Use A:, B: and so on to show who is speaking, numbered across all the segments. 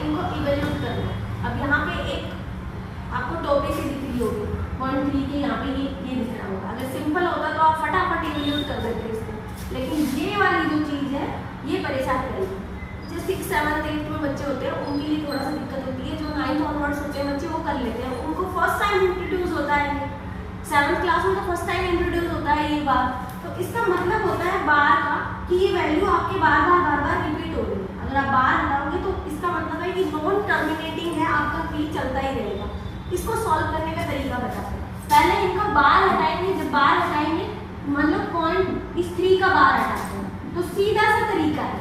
A: इनको इवेल्यूट करना है। अब यहाँ पे एक आपको टॉपिक से दिख रही होगी 0.3 के यहाँ पे ये दिख रहा होगा। अगर सिंपल होता तो आप फटाफट इवेल्यूट कर देते इसको, लेकिन ये वाली जो चीज़ है ये परेशान करेगी। जो 6, 7, 8 में बच्चे होते हैं उनके लिए थोड़ा सा दिक्कत होती है। जो 9th ऑनवर्ड्स होते हैं बच्चे वो कर लेते हैं, उनको फर्स्ट टाइम इंट्रोड्यूस होता है। 7th क्लास में तो फर्स्ट टाइम इंट्रोड्यूस होता है ये बात। तो इसका मतलब होता है बार का कि ये वैल्यू आपके बार बार रिपीट हो रही है। अगर आप बार हटाओगे तो इसका मतलब है कि नॉन टर्मिनेटिंग है, आपका ट्री चलता ही रहेगा। इसको सॉल्व करने का तरीका बताते हैं। पहले इनका बार हटाएंगे, जब बार हटाएंगे मतलब पॉइंट इस 3 का बार हटाते हैं तो सीधा सा तरीका है,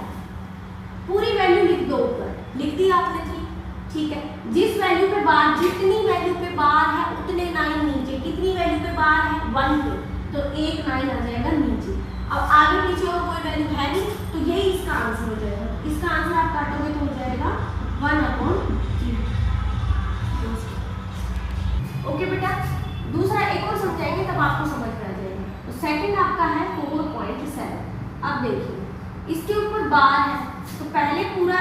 A: पूरी वैल्यू लिख दो ऊपर, लिख दी आपने 3, ठीक है। जिस वैल्यू पे बार, जितनी वैल्यू पे बार है उतने 9 नीचे, कितनी वैल्यू पे बार है 1 पे, तो एक 9 आ जाएगा नीचे। अब आगे पीछे और कोई वैल्यू है नहीं तो यही इसका आंसर हो जाएगा। इसका आंसर आप काटोगे तो हो जाएगा 1/3। ओके बेटा, दूसरा एक और समझाएंगे तब आपको समझ में आ जाएगा। तो सेकंड आपका है 4.7। अब देखिए इसके ऊपर बार है तो पहले पूरा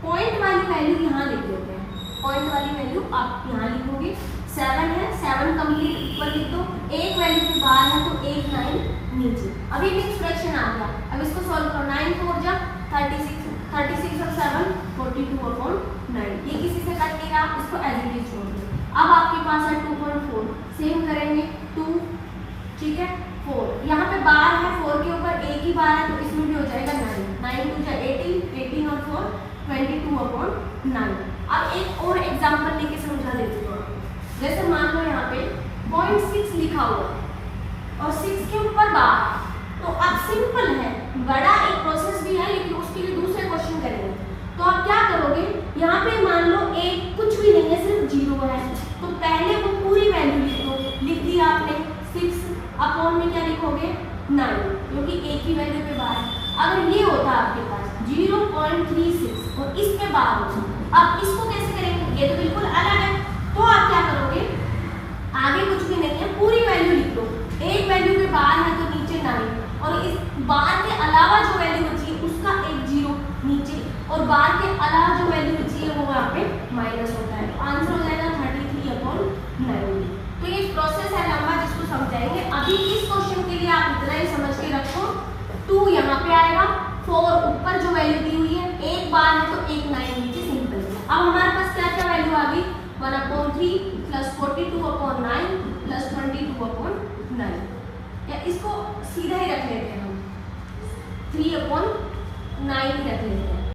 A: पॉइंट वाली वैल्यू यहाँ लिख देते हैं। पॉइंट वाली वैल्यू आप यहाँ लिखोगे। 7 है, 7 कंप्लीट ऊपर लिख दो। एक वैल्यू पे बार है तो एक 9 नीचे। अब एक फ्रैक्शन आ गया, अब इसको सॉल्व करो। 9 4 जा 36, 36 और 7 42/9। ये किसी से कट नहीं रहा, इसको एज इट इज छोड़ दो। अब आपके पास है 2.4, सेम करेंगे 2, ठीक है 4। यहाँ पे बार है, 4 के ऊपर एक ही बार है तो इसमें भी हो जाएगा 9। 9 2 जा 18, 18 और 4 22/9। अब एक और एग्जाम्पल लेके समझा देती हूँ। जैसे मान लो यहाँ पे 0.6 लिखा हुआ और 6 के ऊपर बार, तो अब सिंपल है, बड़ा एक प्रोसेस भी है लेकिन उसके लिए दूसरे क्वेश्चन करेंगे। तो आप क्या करोगे, यहाँ पे मान लो एक कुछ भी नहीं है, सिर्फ 0 है, तो पहले वो पूरी वैल्यू लिख दो। लिख दी आपने 6 अपॉन में क्या लिखोगे 9, क्योंकि एक ही वैल्यू पे बार है। अगर ये होता आपके पास 0.36 और इस पे बार होता, अब इसको कैसे करेंगे, ये तो बिल्कुल अलग है। तो आप क्या करोगे, आगे कुछ भी नहीं है, पूरी वैल्यू लिख दो। एक वैल्यू पे बार है तो नीचे 9 और इस बार के अलावा जो वैल्यू बची है उसका एक 0 नीचे, और बार के अलावा जो वैल्यू बची है वो यहाँ पे माइनस होता है। तो आंसर हो जाएगा 33/9। तो ये प्रोसेस है लंबा जिसको समझाएंगे। अभी इस क्वेश्चन के लिए आप इतना ही समझ के रखो, 2 यहाँ पे आएगा, 4 ऊपर जो वैल्यू दी हुई है, एक बार है तो एक 9 नीचे, सिंपल। अब हमारे पास क्या क्या वैल्यू आ गई, 1/3 प्लस 42/9 प्लस 22/9। या इसको सीधा ही रख लेते हैं हम, 3/9 रख लेते हैं।